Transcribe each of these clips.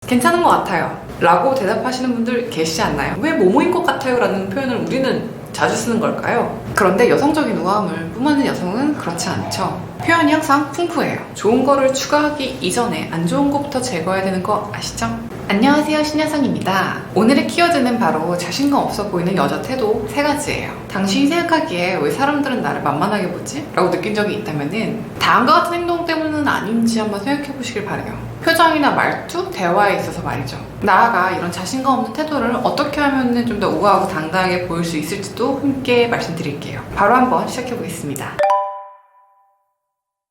괜찮은 것 같아요 라고 대답하시는 분들 계시지 않나요? 왜 뭐뭐인 것 같아요? 라는 표현을 우리는 자주 쓰는 걸까요? 그런데 여성적인 우아함을 뿜어내는 여성은 그렇지 않죠. 표현이 항상 풍부해요. 좋은 거를 추가하기 이전에 안 좋은 것부터 제거해야 되는 거 아시죠? 안녕하세요, 신여성입니다. 오늘의 키워드는 바로 자신감 없어 보이는 여자 태도 3가지예요. 당신이 생각하기에 왜 사람들은 나를 만만하게 보지? 라고 느낀 적이 있다면은 다음과 같은 행동 때문은 아닌지 한번 생각해 보시길 바래요. 표정이나 말투, 대화에 있어서 말이죠. 나아가 이런 자신감 없는 태도를 어떻게 하면 좀 더 우아하고 당당하게 보일 수 있을지도 함께 말씀드릴게요. 바로 한번 시작해 보겠습니다.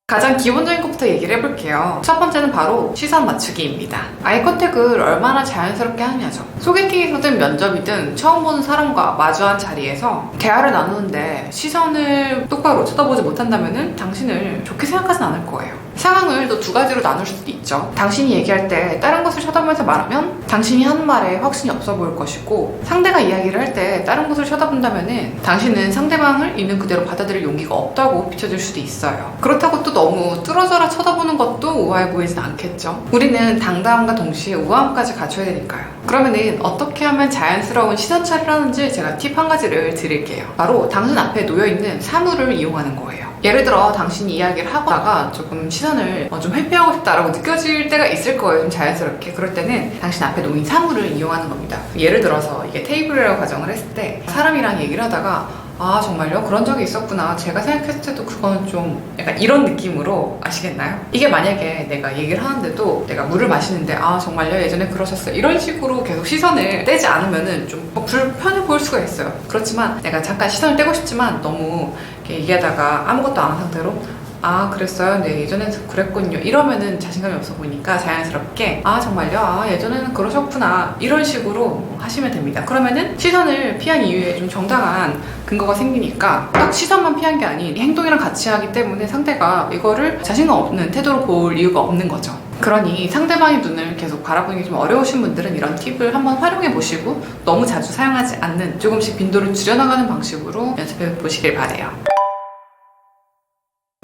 가장 기본적인 것부터 얘기를 해볼게요. 첫 번째는 바로 시선 맞추기입니다. 아이 컨택을 얼마나 자연스럽게 하느냐죠. 소개팅에서든 면접이든 처음 보는 사람과 마주한 자리에서 대화를 나누는데 시선을 똑바로 쳐다보지 못한다면 당신을 좋게 생각하진 않을 거예요. 상황을 또 2가지로 나눌 수도 있죠. 당신이 얘기할 때 다른 것을 쳐다보면서 말하면 당신이 하는 말에 확신이 없어 보일 것이고, 상대가 이야기를 할 때 다른 곳을 쳐다본다면 당신은 상대방을 있는 그대로 받아들일 용기가 없다고 비춰질 수도 있어요. 그렇다고 또 너무 뚫어져라 쳐다보는 것도 우아해 보이진 않겠죠. 우리는 당당함과 동시에 우아함까지 갖춰야 되니까요. 그러면은 어떻게 하면 자연스러운 시선 처리를 하는지 제가 팁 1가지를 드릴게요. 바로 당신 앞에 놓여있는 사물을 이용하는 거예요. 예를 들어 당신이 이야기를 하다가 조금 시선을 좀 회피하고 싶다라고 느껴질 때가 있을 거예요. 좀 자연스럽게. 그럴 때는 당신 앞에 놓인 사물을 이용하는 겁니다. 예를 들어서 이게 테이블이라고 가정을 했을 때 사람이랑 얘기를 하다가 아 정말요? 그런 적이 있었구나. 제가 생각했을 때도 그건 좀 약간 이런 느낌으로, 아시겠나요? 이게 만약에 내가 얘기를 하는데도 내가 물을 마시는데 아 정말요? 예전에 그러셨어요. 이런 식으로 계속 시선을 떼지 않으면은 좀 불편해 보일 수가 있어요. 그렇지만 내가 잠깐 시선을 떼고 싶지만 너무 이렇게 얘기하다가 아무것도 안 한 상태로 아 그랬어요? 네 예전엔 그랬군요. 이러면은 자신감이 없어 보이니까 자연스럽게 아 정말요? 아 예전에는 그러셨구나. 이런 식으로 하시면 됩니다. 그러면은 시선을 피한 이유에 좀 정당한 근거가 생기니까 딱 시선만 피한 게 아닌 행동이랑 같이 하기 때문에 상대가 이거를 자신감 없는 태도로 볼 이유가 없는 거죠. 그러니 상대방의 눈을 계속 바라보는 게 좀 어려우신 분들은 이런 팁을 한번 활용해 보시고 너무 자주 사용하지 않는 조금씩 빈도를 줄여나가는 방식으로 연습해 보시길 바래요.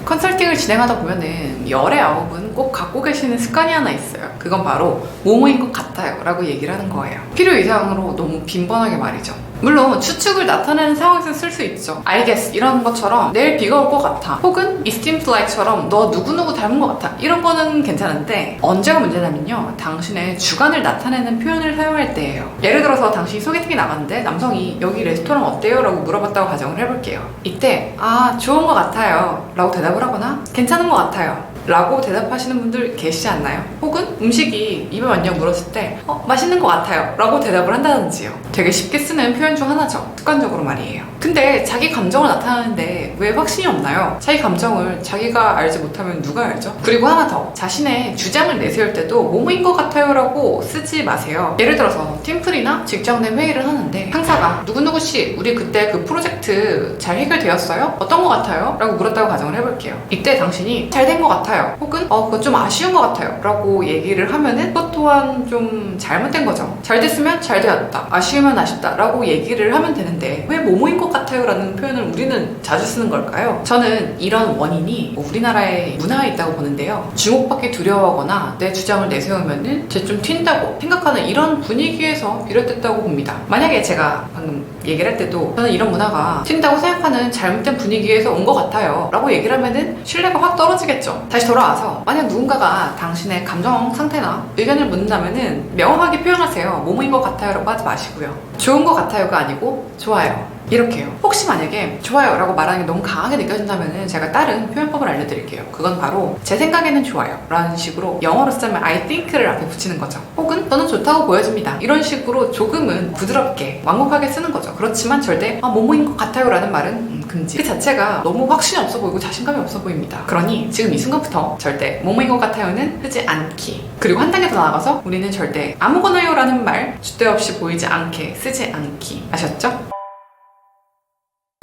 컨설팅을 진행하다 보면은 열의 9은 꼭 갖고 계시는 습관이 하나 있어요. 그건 바로 뭐뭐인 것 같아요 라고 얘기를 하는 거예요. 필요 이상으로 너무 빈번하게 말이죠. 물론 추측을 나타내는 상황에서 쓸 수 있죠. I guess 이런 것처럼 내일 비가 올 것 같아, 혹은 it seems like처럼 너 누구누구 닮은 것 같아, 이런 거는 괜찮은데 언제가 문제냐면요, 당신의 주관을 나타내는 표현을 사용할 때예요. 예를 들어서 당신이 소개팅에 나갔는데 남성이 여기 레스토랑 어때요? 라고 물어봤다고 가정을 해볼게요. 이때 아 좋은 것 같아요 라고 대답을 하거나 괜찮은 것 같아요 라고 대답하시는 분들 계시지 않나요? 혹은 음식이 입에 맞냐고 물었을 때 맛있는 것 같아요 라고 대답을 한다든지요. 되게 쉽게 쓰는 표현 중 하나죠. 습관적으로 말이에요. 근데 자기 감정을 나타내는데 왜 확신이 없나요? 자기 감정을 자기가 알지 못하면 누가 알죠? 그리고 하나 더, 자신의 주장을 내세울 때도 뭐뭐인 것 같아요 라고 쓰지 마세요. 예를 들어서 팀플이나 직장 내 회의를 하는데 상사가 누구누구씨 우리 그때 그 프로젝트 잘 해결되었어요? 어떤 것 같아요? 라고 물었다고 가정을 해볼게요. 이때 당신이 잘 된 것 같아요, 혹은 그거 좀 아쉬운 것 같아요 라고 얘기를 하면은 그것 또한 좀 잘못된 거죠. 잘 됐으면 잘 되었다, 아쉬우면 아쉽다 라고 얘기를 하면 되는데 왜 뭐뭐인 것 같아요 라는 표현을 우리는 자주 쓰는 걸까요? 저는 이런 원인이 우리나라의 문화에 있다고 보는데요. 주목받기 두려워하거나 내 주장을 내세우면은 쟤 좀 튄다고 생각하는 이런 분위기에서 비롯됐다고 봅니다. 만약에 제가 방금 얘기를 할 때도 저는 이런 문화가 튄다고 생각하는 잘못된 분위기에서 온 것 같아요 라고 얘기를 하면은 신뢰가 확 떨어지겠죠. 다시 돌아와서 만약 누군가가 당신의 감정 상태나 의견을 묻는다면은 명확하게 표현하세요. 뭐뭐인 것 같아요 라고 하지 마시고요. 좋은 것 같아요가 아니고 좋아요 이렇게요. 혹시 만약에 좋아요 라고 말하는 게 너무 강하게 느껴진다면 제가 다른 표현법을 알려드릴게요. 그건 바로 제 생각에는 좋아요 라는 식으로 영어로 쓰면 I think를 앞에 붙이는 거죠. 혹은 저는 좋다고 보여집니다, 이런 식으로 조금은 부드럽게 완곡하게 쓰는 거죠. 그렇지만 절대 뭐뭐인 것 같아요 라는 말은 금지. 그 자체가 너무 확신이 없어 보이고 자신감이 없어 보입니다. 그러니 지금 이 순간부터 절대 뭐뭐인 것 같아요는 쓰지 않기, 그리고 한 단계 더 나아가서 우리는 절대 아무거나요 라는 말 주대 없이 보이지 않게 쓰지 않기. 아셨죠?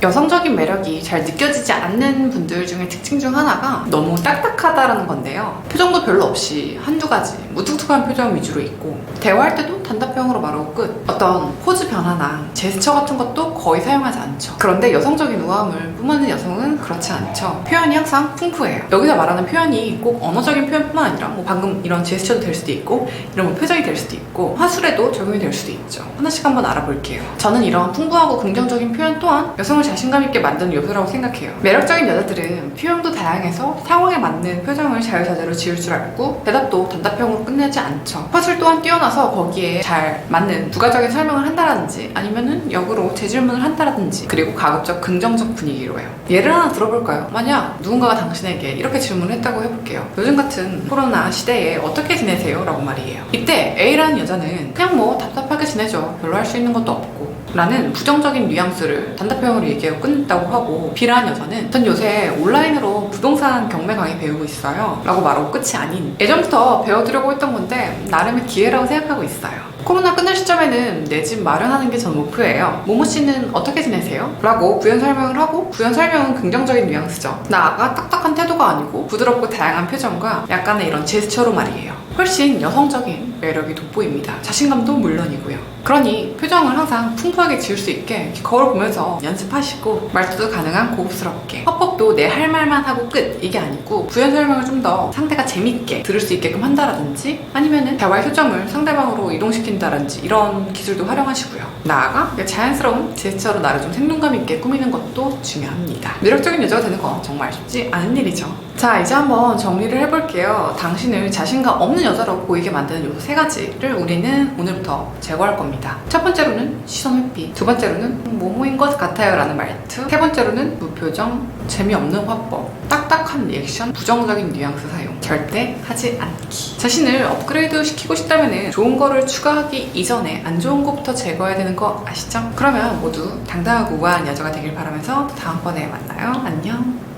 여성적인 매력이 잘 느껴지지 않는 분들 중에 특징 중 하나가 너무 딱딱하다라는 건데요. 표정도 별로 없이 한두 가지 무뚝뚝한 표정 위주로 있고, 대화할 때도 단답형으로 말하고 끝. 어떤 포즈 변화나 제스처 같은 것도 거의 사용하지 않죠. 그런데 여성적인 우아함을 뿜어내는 여성은 그렇지 않죠. 표현이 항상 풍부해요. 여기서 말하는 표현이 꼭 언어적인 표현뿐만 아니라 뭐 방금 이런 제스처도 될 수도 있고, 이런 뭐 표정이 될 수도 있고, 화술에도 적용이 될 수도 있죠. 하나씩 한번 알아볼게요. 저는 이런 풍부하고 긍정적인 표현 또한 여성을 자신감 있게 만드는 요소라고 생각해요. 매력적인 여자들은 표현도 다양해서 상황에 맞는 표정을 자유자재로 지을 줄 알고, 대답도 단답형으로 끝내지 않죠. 화술 또한 뛰어나서 거기에 잘 맞는 부가적인 설명을 한다라든지, 아니면은 역으로 재질문을 한다라든지, 그리고 가급적 긍정적 분위기로 해요. 예를 하나 들어볼까요? 만약 누군가가 당신에게 이렇게 질문을 했다고 해볼게요. 요즘 같은 코로나 시대에 어떻게 지내세요? 라고 말이에요. 이때 A라는 여자는 그냥 뭐 답답하게 지내죠. 별로 할 수 있는 것도 없고 라는 부정적인 뉘앙스를 단답형으로 얘기하고 끝냈다고 하고, B라는 여자는 전 요새 온라인으로 부동산 경매 강의 배우고 있어요 라고 말하고 끝이 아닌, 예전부터 배워두려고 했던 건데 나름의 기회라고 생각하고 있어요. 코로나 끝날 시점에는 내 집 마련하는 게 전 목표예요. 모모 씨는 어떻게 지내세요? 라고 부연 설명을 하고, 부연 설명은 긍정적인 뉘앙스죠. 나아가 딱딱한 태도가 아니고 부드럽고 다양한 표정과 약간의 이런 제스처로 말이에요. 훨씬 여성적인 매력이 돋보입니다. 자신감도 물론이고요. 그러니 표정을 항상 풍부하게 지을 수 있게 거울 보면서 연습하시고, 말투도 가능한 고급스럽게, 화법도 내 할 말만 하고 끝 이게 아니고 부연 설명을 좀 더 상대가 재밌게 들을 수 있게끔 한다라든지, 아니면은 대화의 초점을 상대방으로 이동시킨다든지, 이런 기술도 활용하시고요. 나아가 자연스러운 제스처로 나를 좀 생동감 있게 꾸미는 것도 중요합니다. 매력적인 여자가 되는 건 정말 쉽지 않은 일이죠. 자, 이제 한번 정리를 해볼게요. 당신을 자신감 없는 여자로 보이게 만드는 요소 3가지를 우리는 오늘부터 제거할 겁니다. 첫 번째로는 시선 회피, 두 번째로는 모모인 것 같아요 라는 말투, 세 번째로는 무표정, 재미없는 화법, 딱딱한 리액션, 부정적인 뉘앙스 사용, 절대 하지 않기. 자신을 업그레이드 시키고 싶다면 좋은 거를 추가하기 이전에 안 좋은 것부터 제거해야 되는 거 아시죠? 그러면 모두 당당하고 우아한 여자가 되길 바라면서 다음번에 만나요. 안녕.